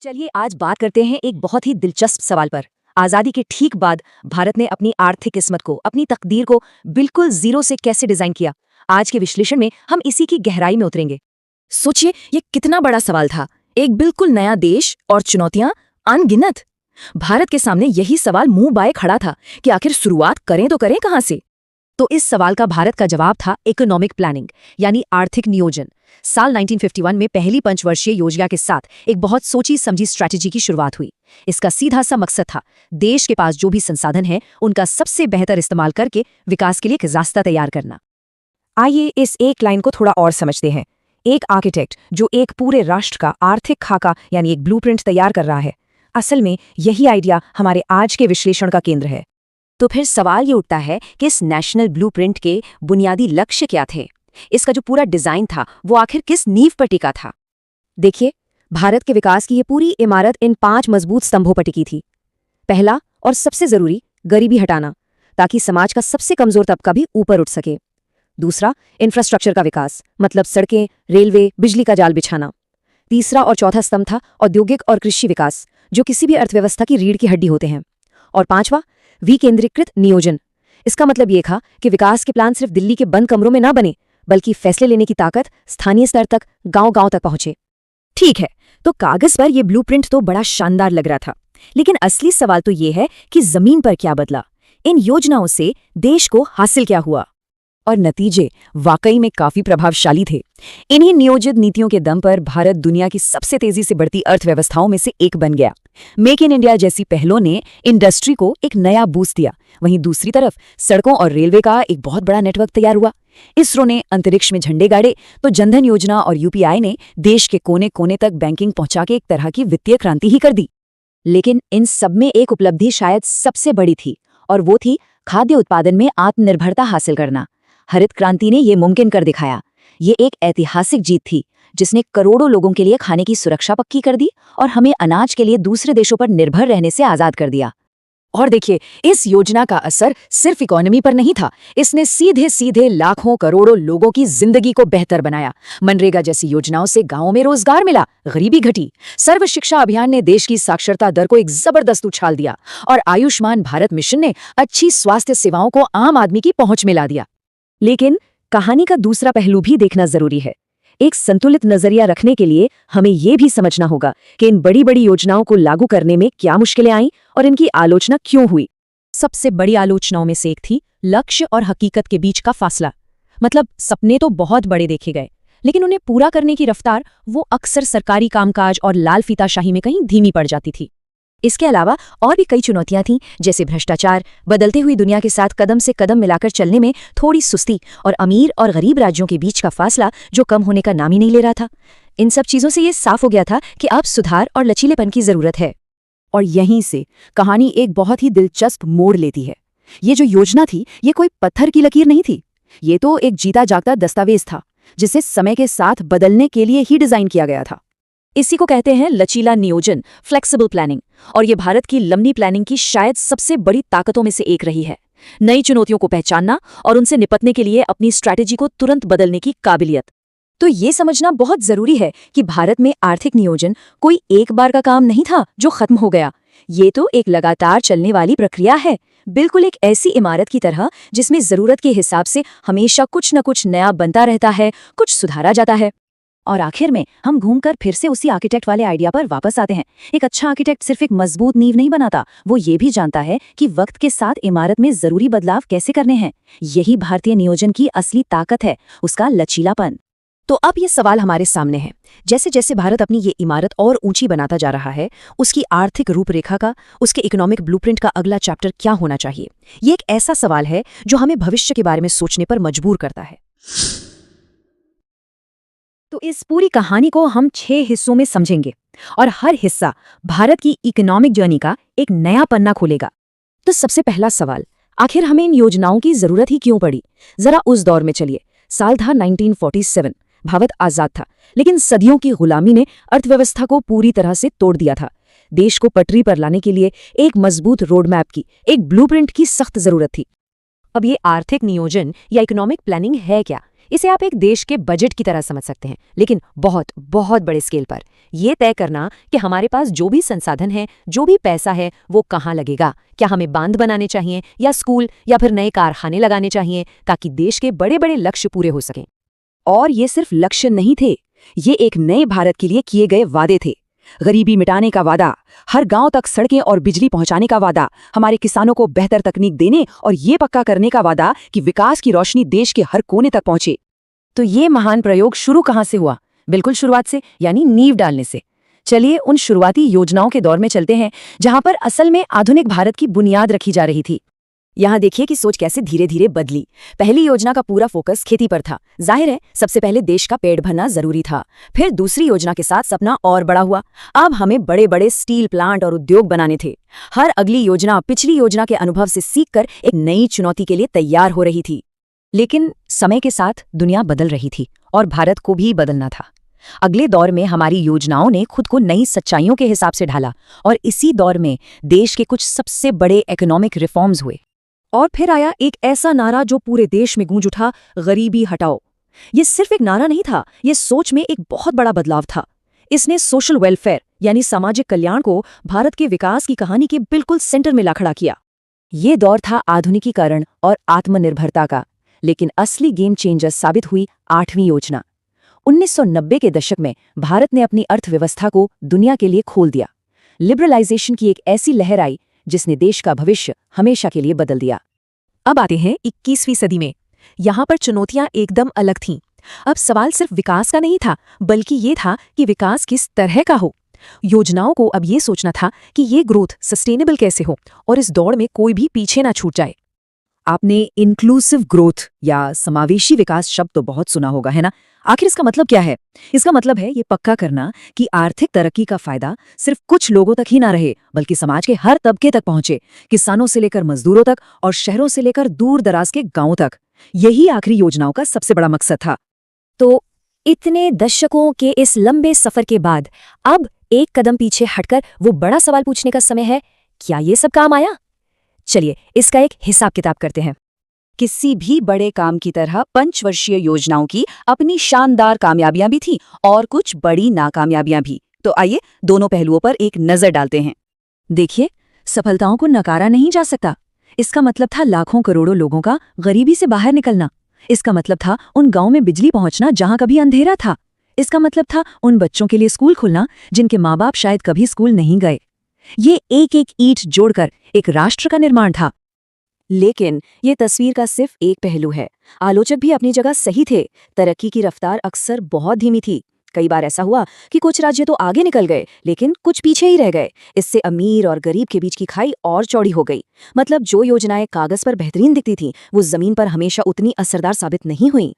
चलिए आज बात करते हैं एक बहुत ही दिलचस्प सवाल पर। आजादी के ठीक बाद भारत ने अपनी आर्थिक किस्मत को, अपनी तकदीर को बिल्कुल जीरो से कैसे डिजाइन किया। आज के विश्लेषण में हम इसी की गहराई में उतरेंगे। सोचिए, ये कितना बड़ा सवाल था। एक बिल्कुल नया देश और चुनौतियां अनगिनत। भारत के सामने यही सवाल मुंह बाए खड़ा था कि आखिर शुरुआत करें तो करें कहां से। तो इस सवाल का भारत का जवाब था इकोनॉमिक प्लानिंग, यानी आर्थिक नियोजन। साल 1951 में पहली पंचवर्षीय योजना के साथ एक बहुत सोची समझी स्ट्रैटेजी की शुरुआत हुई। इसका सीधा सा मकसद था देश के पास जो भी संसाधन है उनका सबसे बेहतर इस्तेमाल करके विकास के लिए एक रास्ता तैयार करना। आइए इस एक लाइन को थोड़ा और समझते हैं। एक आर्किटेक्ट जो एक पूरे राष्ट्र का आर्थिक खाका यानी एक ब्लूप्रिंट तैयार कर रहा है, असल में यही आइडिया हमारे आज के विश्लेषण का केंद्र है। तो फिर सवाल ये उठता है कि इस नेशनल ब्लूप्रिंट के बुनियादी लक्ष्य क्या थे। इसका जो पूरा डिजाइन था वो आखिर किस नींव पर टिका था। देखिए, भारत के विकास की ये पूरी इमारत इन 5 मजबूत स्तंभों पर टिकी थी। पहला और सबसे जरूरी, गरीबी हटाना, ताकि समाज का सबसे कमजोर तबका भी ऊपर उठ सके। दूसरा, इंफ्रास्ट्रक्चर का विकास, मतलब सड़कें, रेलवे, बिजली का जाल बिछाना। तीसरा और चौथा स्तंभ था औद्योगिक और कृषि विकास, जो किसी भी अर्थव्यवस्था की रीढ़ की हड्डी होते हैं। और पांचवा, विकेंद्रीकृत नियोजन। इसका मतलब यह था कि विकास के प्लान सिर्फ दिल्ली के बंद कमरों में ना बने, बल्कि फैसले लेने की ताकत स्थानीय स्तर तक, गांव-गांव तक पहुंचे। ठीक है, तो कागज पर यह ब्लूप्रिंट तो बड़ा शानदार लग रहा था, लेकिन असली सवाल तो यह है कि जमीन पर क्या बदला। इन योजनाओं से देश को हासिल क्या हुआ। और नतीजे वाकई में काफी प्रभावशाली थे। इन्हीं नियोजित नीतियों के दम पर भारत दुनिया की सबसे तेजी से बढ़ती अर्थव्यवस्थाओं में से एक बन गया। मेक इन इंडिया जैसी पहलों ने इंडस्ट्री को एक नया बूस्ट दिया। वहीं दूसरी तरफ सड़कों और रेलवे का एक बहुत बड़ा नेटवर्क तैयार हुआ। इसरो ने अंतरिक्ष में झंडे गाड़े तो जनधन योजना और यूपीआई ने देश के कोने कोने तक बैंकिंग पहुंचा के एक तरह की वित्तीय क्रांति ही कर दी। लेकिन इन सब में एक उपलब्धि शायद सबसे बड़ी थी, और वो थी खाद्य उत्पादन में आत्मनिर्भरता हासिल करना। हरित क्रांति ने यह मुमकिन कर दिखाया। ये एक ऐतिहासिक जीत थी जिसने करोड़ों लोगों के लिए खाने की सुरक्षा पक्की कर दी और हमें अनाज के लिए दूसरे देशों पर निर्भर रहने से आजाद कर दिया। और देखिए, इस योजना का असर सिर्फ इकोनॉमी पर नहीं था, इसने सीधे सीधे लाखों करोड़ों लोगों की जिंदगी को बेहतर बनाया। मनरेगा जैसी योजनाओं से गांवों में रोजगार मिला, गरीबी घटी। सर्व शिक्षा अभियान ने देश की साक्षरता दर को एक जबरदस्त उछाल दिया, और आयुष्मान भारत मिशन ने अच्छी स्वास्थ्य सेवाओं को आम आदमी की पहुंच में ला दिया। लेकिन कहानी का दूसरा पहलू भी देखना जरूरी है। एक संतुलित नजरिया रखने के लिए हमें यह भी समझना होगा कि इन बड़ी बड़ी योजनाओं को लागू करने में क्या मुश्किलें आईं और इनकी आलोचना क्यों हुई। सबसे बड़ी आलोचनाओं में से एक थी लक्ष्य और हकीकत के बीच का फासला। मतलब सपने तो बहुत बड़े देखे गए, लेकिन उन्हें पूरा करने की रफ्तार वो अक्सर सरकारी कामकाज और लाल फीताशाही में कहीं धीमी पड़ जाती थी। इसके अलावा और भी कई चुनौतियां थीं, जैसे भ्रष्टाचार, बदलती हुई दुनिया के साथ कदम से कदम मिलाकर चलने में थोड़ी सुस्ती, और अमीर और गरीब राज्यों के बीच का फासला जो कम होने का नाम ही नहीं ले रहा था। इन सब चीजों से ये साफ हो गया था कि अब सुधार और लचीलेपन की जरूरत है। और यहीं से कहानी एक बहुत ही दिलचस्प मोड़ लेती है। ये जो योजना थी, ये कोई पत्थर की लकीर नहीं थी। ये तो एक जीता जागता दस्तावेज था जिसे समय के साथ बदलने के लिए ही डिजाइन किया गया था। इसी को कहते हैं लचीला नियोजन, फ्लेक्सिबल प्लानिंग। और ये भारत की लंबी प्लानिंग की शायद सबसे बड़ी ताकतों में से एक रही है। नई चुनौतियों को पहचानना और उनसे निपटने के लिए अपनी स्ट्रैटेजी को तुरंत बदलने की काबिलियत। तो ये समझना बहुत जरूरी है कि भारत में आर्थिक नियोजन कोई एक बार का काम नहीं था जो खत्म हो गया। ये तो एक लगातार चलने वाली प्रक्रिया है, बिल्कुल एक ऐसी इमारत की तरह जिसमें जरूरत के हिसाब से हमेशा कुछ न कुछ नया बनता रहता है, कुछ सुधारा जाता है। और आखिर में हम घूमकर फिर से उसी आर्किटेक्ट वाले आइडिया पर वापस आते हैं। एक अच्छा आर्किटेक्ट सिर्फ एक मजबूत नींव नहीं बनाता, वो ये भी जानता है कि वक्त के साथ इमारत में जरूरी बदलाव कैसे करने हैं। यही भारतीय नियोजन की असली ताकत है, उसका लचीलापन। तो अब ये सवाल हमारे सामने है, जैसे जैसे भारत अपनी ये इमारत और ऊंची बनाता जा रहा है, उसकी आर्थिक रूपरेखा का, उसके इकोनॉमिक ब्लूप्रिंट का अगला चैप्टर क्या होना चाहिए। ये एक ऐसा सवाल है जो हमें भविष्य के बारे में सोचने पर मजबूर करता है। तो इस पूरी कहानी को हम 6 हिस्सों में समझेंगे, और हर हिस्सा भारत की इकोनॉमिक जर्नी का एक नया पन्ना खोलेगा। तो सबसे पहला सवाल, आखिर हमें इन योजनाओं की जरूरत ही क्यों पड़ी। जरा उस दौर में चलिए। साल था 1947। भारत आजाद था, लेकिन सदियों की गुलामी ने अर्थव्यवस्था को पूरी तरह से तोड़ दिया था। देश को पटरी पर लाने के लिए एक मजबूत रोड मैप की, एक ब्लूप्रिंट की सख्त जरूरत थी। अब ये आर्थिक नियोजन या इकोनॉमिक प्लानिंग है क्या, इसे आप एक देश के बजट की तरह समझ सकते हैं, लेकिन बहुत बहुत बड़े स्केल पर। ये तय करना कि हमारे पास जो भी संसाधन है, जो भी पैसा है, वो कहाँ लगेगा। क्या हमें बांध बनाने चाहिए, या स्कूल, या फिर नए कारखाने लगाने चाहिए, ताकि देश के बड़े बड़े लक्ष्य पूरे हो सकें। और ये सिर्फ लक्ष्य नहीं थे, ये एक नए भारत के लिए किए गए वादे थे। गरीबी मिटाने का वादा, हर गांव तक सड़कें और बिजली पहुंचाने का वादा, हमारे किसानों को बेहतर तकनीक देने और ये पक्का करने का वादा कि विकास की रोशनी देश के हर कोने तक पहुंचे। तो ये महान प्रयोग शुरू कहां से हुआ? बिल्कुल शुरुआत से, यानी नींव डालने से। चलिए उन शुरुआती योजनाओं के दौर में चलते हैं, जहां पर असल में आधुनिक भारत की बुनियाद रखी जा रही थी। यहाँ देखिए कि सोच कैसे धीरे धीरे बदली। पहली योजना का पूरा फोकस खेती पर था। जाहिर है, सबसे पहले देश का पेट भरना जरूरी था। फिर दूसरी योजना के साथ सपना और बड़ा हुआ। अब हमें बड़े बड़े स्टील प्लांट और उद्योग बनाने थे। हर अगली योजना पिछली योजना के अनुभव से सीखकर एक नई चुनौती के लिए तैयार हो रही थी। लेकिन समय के साथ दुनिया बदल रही थी और भारत को भी बदलना था। अगले दौर में हमारी योजनाओं ने खुद को नई सच्चाइयों के हिसाब से ढाला, और इसी दौर में देश के कुछ सबसे बड़े इकोनॉमिक रिफॉर्म्स हुए। और फिर आया एक ऐसा नारा जो पूरे देश में गूंज उठा, गरीबी हटाओ। ये सिर्फ एक नारा नहीं था, ये सोच में एक बहुत बड़ा बदलाव था। इसने सोशल वेलफेयर यानी सामाजिक कल्याण को भारत के विकास की कहानी के बिल्कुल सेंटर में ला खड़ा किया। ये दौर था आधुनिकीकरण और आत्मनिर्भरता का। लेकिन असली गेम चेंजर साबित हुई 8वीं योजना। 1990 के दशक में भारत ने अपनी अर्थव्यवस्था को दुनिया के लिए खोल दिया। लिबरलाइजेशन की एक ऐसी लहर आई जिसने देश का भविष्य हमेशा के लिए बदल दिया। अब आते हैं 21वीं सदी में। यहाँ पर चुनौतियां एकदम अलग थीं। अब सवाल सिर्फ विकास का नहीं था, बल्कि ये था कि विकास किस तरह का हो। योजनाओं को अब ये सोचना था कि ये ग्रोथ सस्टेनेबल कैसे हो और इस दौड़ में कोई भी पीछे ना छूट जाए। आपने इंक्लूसिव ग्रोथ या समावेशी विकास शब्द तो बहुत सुना होगा, है ना? आखिर इसका मतलब क्या है? इसका मतलब है ये पक्का करना कि आर्थिक तरक्की का फायदा सिर्फ कुछ लोगों तक ही ना रहे, बल्कि समाज के हर तबके तक पहुंचे, किसानों से लेकर मजदूरों तक और शहरों से लेकर दूर दराज के गांवों तक। यही आखिरी योजनाओं का सबसे बड़ा मकसद था। तो इतने दशकों के इस लंबे सफर के बाद अब एक कदम पीछे हटकर वो बड़ा सवाल पूछने का समय है, क्या ये सब काम आया? चलिए इसका एक हिसाब किताब करते हैं। किसी भी बड़े काम की तरह पंचवर्षीय योजनाओं की अपनी शानदार कामयाबियां भी थीं और कुछ बड़ी नाकामयाबियां भी। तो आइए दोनों पहलुओं पर एक नजर डालते हैं। देखिए, सफलताओं को नकारा नहीं जा सकता। इसका मतलब था लाखों करोड़ों लोगों का गरीबी से बाहर निकलना। इसका मतलब था उन गांवों में बिजली पहुंचना जहां कभी अंधेरा था। इसका मतलब था उन बच्चों के लिए स्कूल खुलना जिनके माँ बाप शायद कभी स्कूल नहीं गए। ये एक एक ईंट जोड़कर एक राष्ट्र का निर्माण था। लेकिन ये तस्वीर का सिर्फ एक पहलू है। आलोचक भी अपनी जगह सही थे। तरक्की की रफ्तार अक्सर बहुत धीमी थी। कई बार ऐसा हुआ कि कुछ राज्य तो आगे निकल गए, लेकिन कुछ पीछे ही रह गए। इससे अमीर और गरीब के बीच की खाई और चौड़ी हो गई। मतलब जो योजनाएं कागज पर बेहतरीन दिखती थीं, वो जमीन पर हमेशा उतनी असरदार साबित नहीं हुई।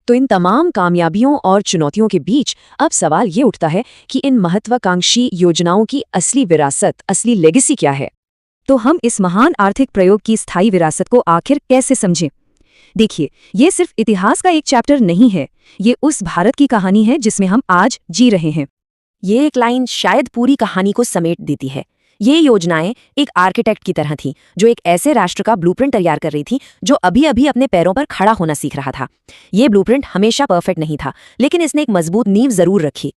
तो इन तमाम कामयाबियों और चुनौतियों के बीच अब सवाल ये उठता है कि इन महत्वाकांक्षी योजनाओं की असली विरासत, असली लेगेसी क्या है? तो हम इस महान आर्थिक प्रयोग की स्थायी विरासत को आखिर कैसे समझें? देखिए, ये सिर्फ इतिहास का एक चैप्टर नहीं है, ये उस भारत की कहानी है जिसमें हम आज जी रहे हैं। ये एक लाइन शायद पूरी कहानी को समेट देती है। ये योजनाएं एक आर्किटेक्ट की तरह थीं, जो एक ऐसे राष्ट्र का ब्लूप्रिंट तैयार कर रही थी जो अभी अभी अपने पैरों पर खड़ा होना सीख रहा था। ये ब्लूप्रिंट हमेशा परफेक्ट नहीं था, लेकिन इसने एक मजबूत नींव जरूर रखी।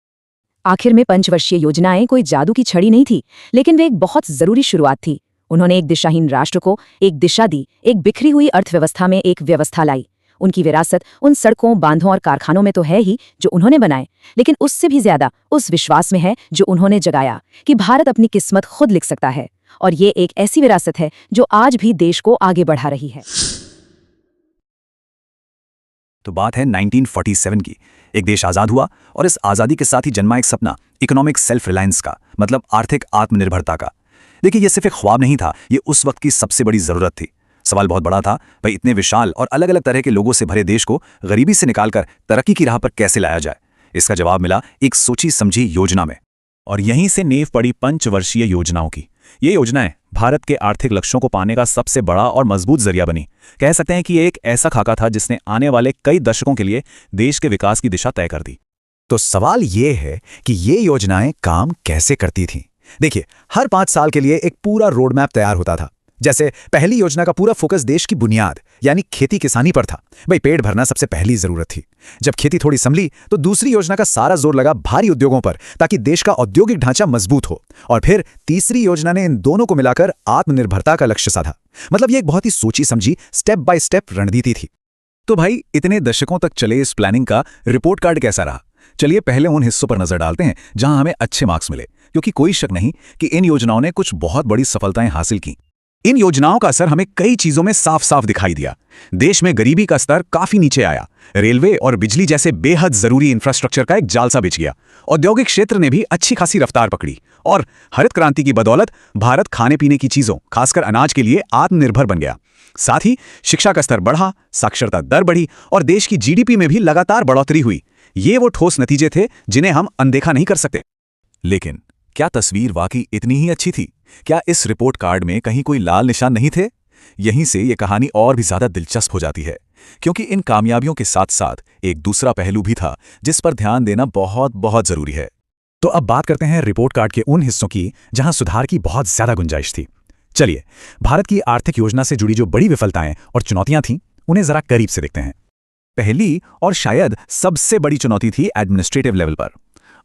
आखिर में पंचवर्षीय योजनाएं कोई जादू की छड़ी नहीं थी, लेकिन वे एक बहुत जरूरी शुरुआत थी। उन्होंने एक दिशाहीन राष्ट्र को एक दिशा दी, एक बिखरी हुई अर्थव्यवस्था में एक व्यवस्था लाई। उनकी विरासत उन सड़कों, बांधों और कारखानों में तो है ही जो उन्होंने बनाए, लेकिन उससे भी ज्यादा उस विश्वास में है जो उन्होंने जगाया कि भारत अपनी किस्मत खुद लिख सकता है। और ये एक ऐसी विरासत है जो आज भी देश को आगे बढ़ा रही है। तो बात है 1947 की। एक देश आजाद हुआ और इस आजादी के साथ ही जन्मा एक सपना, इकोनॉमिक सेल्फ रिलायंस का, मतलब आर्थिक आत्मनिर्भरता का। देखिए, ये सिर्फ एक ख्वाब नहीं था, ये उस वक्त की सबसे बड़ी जरूरत थी। सवाल बहुत बड़ा था, भाई इतने विशाल और अलग अलग तरह के लोगों से भरे देश को गरीबी से निकालकर तरक्की की राह पर कैसे लाया जाए? इसका जवाब मिला एक सोची समझी योजना में। और यहीं से नींव पड़ी पंचवर्षीय योजनाओं की। ये योजनाएं भारत के आर्थिक लक्ष्यों को पाने का सबसे बड़ा और मजबूत जरिया बनी। कह सकते हैं कि ये एक ऐसा खाका था जिसने आने वाले कई दशकों के लिए देश के विकास की दिशा तय कर दी। तो सवाल ये है कि ये योजनाएं काम कैसे करती थीं? देखिए, हर 5 साल के लिए एक पूरा रोड मैप तैयार होता था। जैसे पहली योजना का पूरा फोकस देश की बुनियाद यानी खेती किसानी पर था। भाई पेट भरना सबसे पहली जरूरत थी। जब खेती थोड़ी संभली तो दूसरी योजना का सारा जोर लगा भारी उद्योगों पर, ताकि देश का औद्योगिक ढांचा मजबूत हो। और फिर तीसरी योजना ने इन दोनों को मिलाकर आत्मनिर्भरता का लक्ष्य साधा। मतलब ये एक बहुत ही सोची समझी स्टेप बाय स्टेप रणनीति थी। तो भाई इतने दशकों तक चले इस प्लानिंग का रिपोर्ट कार्ड कैसा रहा? चलिए पहले उन हिस्सों पर नजर डालते हैं जहां हमें अच्छे मार्क्स मिले, क्योंकि कोई शक नहीं कि इन योजनाओं ने कुछ बहुत बड़ी सफलताएं हासिल की। इन योजनाओं का असर हमें कई चीजों में साफ साफ दिखाई दिया। देश में गरीबी का स्तर काफी नीचे आया, रेलवे और बिजली जैसे बेहद जरूरी इंफ्रास्ट्रक्चर का एक जाल सा बिछ गया, औद्योगिक क्षेत्र ने भी अच्छी खासी रफ्तार पकड़ी, और हरित क्रांति की बदौलत भारत खाने पीने की चीजों खासकर अनाज के लिए आत्मनिर्भर बन गया। साथ ही शिक्षा का स्तर बढ़ा, साक्षरता दर बढ़ी और देश की जीडीपी में भी लगातार बढ़ोतरी हुई। ये वो ठोस नतीजे थे जिन्हें हम अनदेखा नहीं कर सकते। लेकिन क्या तस्वीर वाकई इतनी ही अच्छी थी? क्या इस रिपोर्ट कार्ड में कहीं कोई लाल निशान नहीं थे? यहीं से ये कहानी और भी ज्यादा दिलचस्प हो जाती है, क्योंकि इन कामयाबियों के साथ साथ एक दूसरा पहलू भी था जिस पर ध्यान देना बहुत बहुत जरूरी है। तो अब बात करते हैं रिपोर्ट कार्ड के उन हिस्सों की जहां सुधार की बहुत ज्यादा गुंजाइश थी। चलिए भारत की आर्थिक योजना से जुड़ी जो बड़ी विफलताएं और चुनौतियां थीं, उन्हें जरा करीब से देखते हैं। पहली और शायद सबसे बड़ी चुनौती थी एडमिनिस्ट्रेटिव लेवल पर।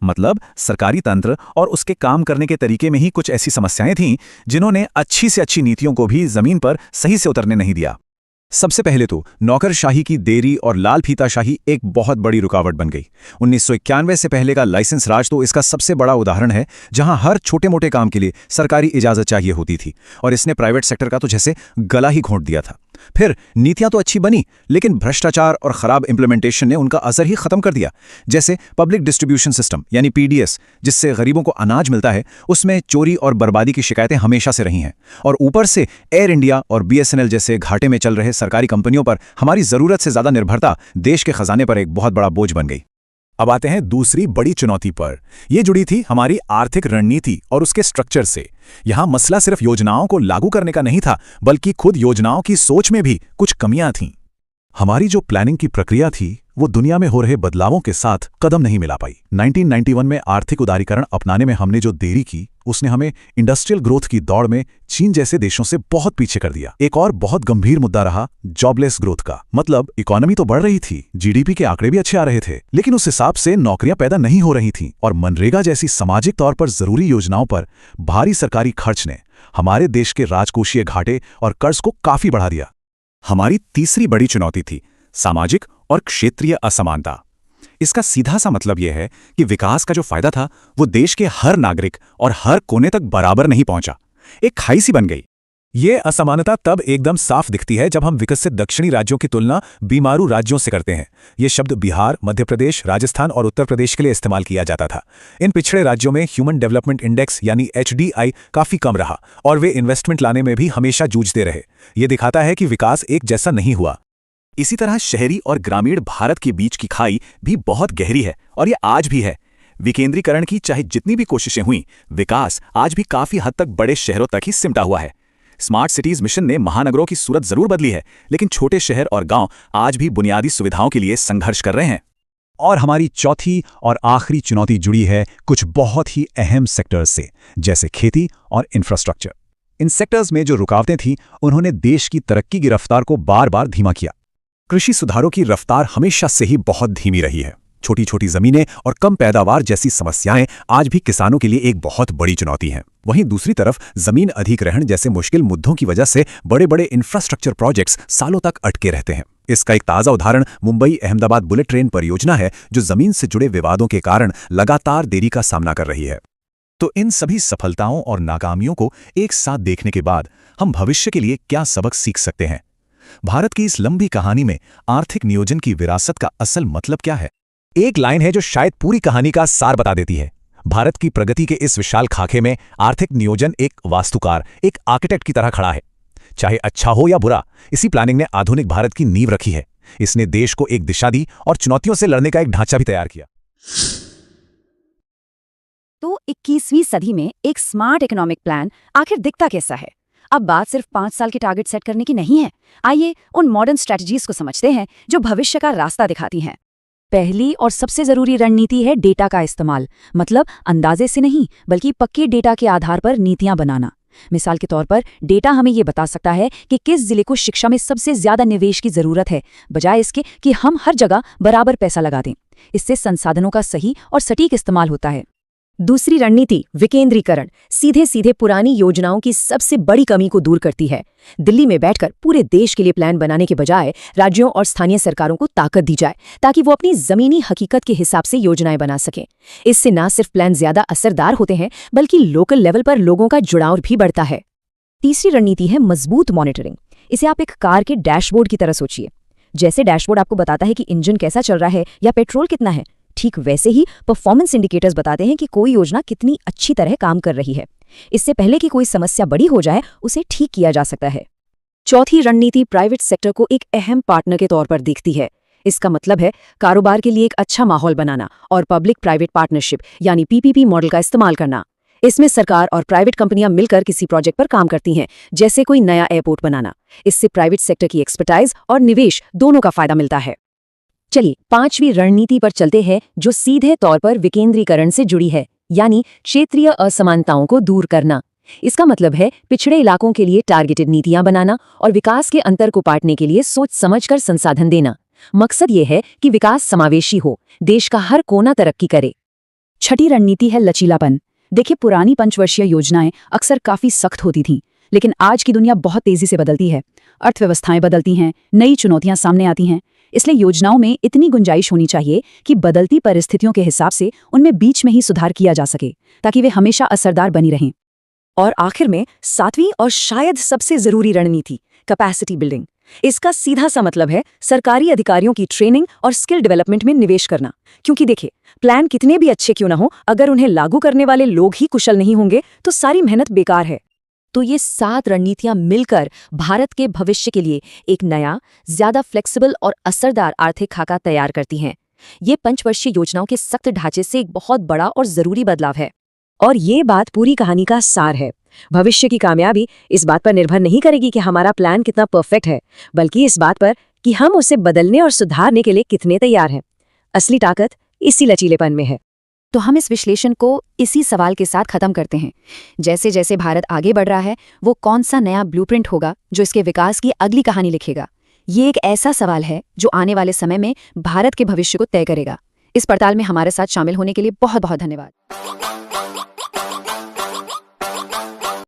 मतलब सरकारी तंत्र और उसके काम करने के तरीके में ही कुछ ऐसी समस्याएं थीं जिन्होंने अच्छी से अच्छी नीतियों को भी जमीन पर सही से उतरने नहीं दिया। सबसे पहले तो नौकरशाही की देरी और लाल फीताशाही एक बहुत बड़ी रुकावट बन गई। 1991 से पहले का लाइसेंस राज तो इसका सबसे बड़ा उदाहरण है, जहां हर छोटे मोटे काम के लिए सरकारी इजाजत चाहिए होती थी, और इसने प्राइवेट सेक्टर का तो जैसे गला ही घोंट दिया था। फिर नीतियां तो अच्छी बनी, लेकिन भ्रष्टाचार और खराब इंप्लीमेंटेशन ने उनका असर ही खत्म कर दिया। जैसे पब्लिक डिस्ट्रीब्यूशन सिस्टम यानी पीडीएस, जिससे गरीबों को अनाज मिलता है, उसमें चोरी और बर्बादी की शिकायतें हमेशा से रही हैं। और ऊपर से एयर इंडिया और बीएसएनएल जैसे घाटे में चल रहे सरकारी कंपनियों पर हमारी जरूरत से ज्यादा निर्भरता देश के खजाने पर एक बहुत बड़ा बोझ बन गई। अब आते हैं दूसरी बड़ी चुनौती पर। यह जुड़ी थी हमारी आर्थिक रणनीति और उसके स्ट्रक्चर से। यहां मसला सिर्फ योजनाओं को लागू करने का नहीं था, बल्कि खुद योजनाओं की सोच में भी कुछ कमियां थीं। हमारी जो प्लानिंग की प्रक्रिया थी वो दुनिया में हो रहे बदलावों के साथ कदम नहीं मिला पाई। 1991 में आर्थिक उदारीकरण अपनाने में हमने जो देरी की, उसने हमें इंडस्ट्रियल ग्रोथ की दौड़ में चीन जैसे देशों से बहुत पीछे कर दिया। एक और बहुत गंभीर मुद्दा रहा जॉबलेस ग्रोथ का। मतलब इकोनॉमी तो बढ़ रही थी, जीडीपी के आंकड़े भी अच्छे आ रहे थे, लेकिन उस हिसाब से नौकरियां पैदा नहीं हो रही थीं। और मनरेगा जैसी सामाजिक तौर पर जरूरी योजनाओं पर भारी सरकारी खर्च ने हमारे देश के राजकोषीय घाटे और कर्ज को काफी बढ़ा दिया। हमारी तीसरी बड़ी चुनौती थी सामाजिक और क्षेत्रीय असमानता। इसका सीधा सा मतलब यह है कि विकास का जो फायदा था वो देश के हर नागरिक और हर कोने तक बराबर नहीं पहुंचा। एक खाई सी बन गई। ये असमानता तब एकदम साफ दिखती है जब हम विकसित दक्षिणी राज्यों की तुलना बीमारू राज्यों से करते हैं। ये शब्द बिहार, मध्य प्रदेश, राजस्थान और उत्तर प्रदेश के लिए इस्तेमाल किया जाता था। इन पिछड़े राज्यों में ह्यूमन डेवलपमेंट इंडेक्स यानी HDI काफी कम रहा, और वे इन्वेस्टमेंट लाने में भी हमेशा जूझते रहे। ये दिखाता है कि विकास एक जैसा नहीं हुआ। इसी तरह शहरी और ग्रामीण भारत के बीच की खाई भी बहुत गहरी है, और ये आज भी है। विकेंद्रीकरण की चाहे जितनी भी कोशिशें हुई, विकास आज भी काफी हद तक बड़े शहरों तक ही सिमटा हुआ है। स्मार्ट सिटीज मिशन ने महानगरों की सूरत जरूर बदली है, लेकिन छोटे शहर और गांव आज भी बुनियादी सुविधाओं के लिए संघर्ष कर रहे हैं। और हमारी चौथी और आखिरी चुनौती जुड़ी है कुछ बहुत ही अहम सेक्टर्स से, जैसे खेती और इंफ्रास्ट्रक्चर। इन सेक्टर्स में जो रुकावटें थीं, उन्होंने देश की तरक्की की रफ्तार को बार बार धीमा किया। कृषि सुधारों की रफ्तार हमेशा से ही बहुत धीमी रही है। छोटी छोटी जमीनें और कम पैदावार जैसी समस्याएं आज भी किसानों के लिए एक बहुत बड़ी चुनौती हैं। वहीं दूसरी तरफ जमीन अधिग्रहण जैसे मुश्किल मुद्दों की वजह से बड़े बड़े इंफ्रास्ट्रक्चर प्रोजेक्ट्स सालों तक अटके रहते हैं। इसका एक ताज़ा उदाहरण मुंबई अहमदाबाद बुलेट ट्रेन परियोजना है, जो जमीन से जुड़े विवादों के कारण लगातार देरी का सामना कर रही है। तो इन सभी सफलताओं और नाकामियों को एक साथ देखने के बाद हम भविष्य के लिए क्या सबक सीख सकते हैं? भारत की इस लंबी कहानी में आर्थिक नियोजन की विरासत का असल मतलब क्या है? एक लाइन है जो शायद पूरी कहानी का सार बता देती है। भारत की प्रगति के इस विशाल खाके में आर्थिक नियोजन एक वास्तुकार, एक आर्किटेक्ट की तरह खड़ा है। चाहे अच्छा हो या बुरा, इसी प्लानिंग ने आधुनिक भारत की नींव रखी है। इसने देश को एक दिशा दी और चुनौतियों से लड़ने का एक ढांचा भी तैयार किया। तो 21वीं सदी में एक स्मार्ट इकोनॉमिक प्लान आखिर दिखता कैसा है? अब बात सिर्फ 5 साल के टारगेट सेट करने की नहीं है। आइए उन मॉडर्न स्ट्रेटजीज को समझते हैं जो भविष्य का रास्ता दिखाती हैं। पहली और सबसे जरूरी रणनीति है डेटा का इस्तेमाल। मतलब अंदाजे से नहीं, बल्कि पक्के डेटा के आधार पर नीतियां बनाना। मिसाल के तौर पर डेटा हमें ये बता सकता है कि किस जिले को शिक्षा में सबसे ज्यादा निवेश की जरूरत है, बजाय इसके कि हम हर जगह बराबर पैसा लगा दें। इससे संसाधनों का सही और सटीक इस्तेमाल होता है। दूसरी रणनीति विकेंद्रीकरण सीधे सीधे पुरानी योजनाओं की सबसे बड़ी कमी को दूर करती है। दिल्ली में बैठकर पूरे देश के लिए प्लान बनाने के बजाय राज्यों और स्थानीय सरकारों को ताकत दी जाए ताकि वो अपनी जमीनी हकीकत के हिसाब से योजनाएं बना सकें। इससे न सिर्फ प्लान ज्यादा असरदार होते हैं बल्कि लोकल लेवल पर लोगों का जुड़ाव भी बढ़ता है। तीसरी रणनीति है मजबूत मॉनिटरिंग। इसे आप एक कार के डैशबोर्ड की तरह सोचिए। जैसे डैशबोर्ड आपको बताता है कि इंजन कैसा चल रहा है या पेट्रोल कितना है, ठीक वैसे ही परफॉर्मेंस इंडिकेटर्स बताते हैं कि कोई योजना कितनी अच्छी तरह काम कर रही है। इससे पहले कि कोई समस्या बड़ी हो जाए उसे ठीक किया जा सकता है। चौथी रणनीति प्राइवेट सेक्टर को एक अहम पार्टनर के तौर पर देखती है। इसका मतलब है कारोबार के लिए एक अच्छा माहौल बनाना और पब्लिक प्राइवेट पार्टनरशिप यानी पीपीपी मॉडल का इस्तेमाल करना। इसमें सरकार और प्राइवेट कंपनियां मिलकर किसी प्रोजेक्ट पर काम करती हैं, जैसे कोई नया एयरपोर्ट बनाना। इससे प्राइवेट सेक्टर की एक्सपर्टाइज और निवेश दोनों का फायदा मिलता है। चलिए पांचवी रणनीति पर चलते हैं जो सीधे तौर पर विकेंद्रीकरण से जुड़ी है, यानी क्षेत्रीय असमानताओं को दूर करना। इसका मतलब है पिछड़े इलाकों के लिए टारगेटेड नीतियां बनाना और विकास के अंतर को पाटने के लिए सोच समझकर संसाधन देना। मकसद ये है कि विकास समावेशी हो, देश का हर कोना तरक्की करे। छठी रणनीति है लचीलापन। देखिए, पुरानी पंचवर्षीय योजनाएं अक्सर काफी सख्त होती थीं, लेकिन आज की दुनिया बहुत तेजी से बदलती है। अर्थव्यवस्थाएं बदलती हैं, नई चुनौतियां सामने आती हैं। इसलिए योजनाओं में इतनी गुंजाइश होनी चाहिए कि बदलती परिस्थितियों के हिसाब से उनमें बीच में ही सुधार किया जा सके, ताकि वे हमेशा असरदार बनी रहें। और आखिर में सातवीं और शायद सबसे जरूरी रणनीति कैपेसिटी बिल्डिंग। इसका सीधा सा मतलब है सरकारी अधिकारियों की ट्रेनिंग और स्किल डेवलपमेंट में निवेश करना। क्योंकि देखिए, प्लान कितने भी अच्छे क्यों ना हो, अगर उन्हें लागू करने वाले लोग ही कुशल नहीं होंगे तो सारी मेहनत बेकार है। तो ये 7 रणनीतियां मिलकर भारत के भविष्य के लिए एक नया, ज्यादा फ्लेक्सिबल और असरदार आर्थिक खाका तैयार करती हैं। ये पंचवर्षीय योजनाओं के सख्त ढांचे से एक बहुत बड़ा और जरूरी बदलाव है। और ये बात पूरी कहानी का सार है। भविष्य की कामयाबी इस बात पर निर्भर नहीं करेगी कि हमारा प्लान कितना परफेक्ट है, बल्कि इस बात पर कि हम उसे बदलने और सुधारने के लिए कितने तैयार हैं। असली ताकत इसी लचीलेपन में है। तो हम इस विश्लेषण को इसी सवाल के साथ खत्म करते हैं। जैसे जैसे भारत आगे बढ़ रहा है, वो कौन सा नया ब्लूप्रिंट होगा जो इसके विकास की अगली कहानी लिखेगा? ये एक ऐसा सवाल है जो आने वाले समय में भारत के भविष्य को तय करेगा। इस पड़ताल में हमारे साथ शामिल होने के लिए बहुत बहुत धन्यवाद।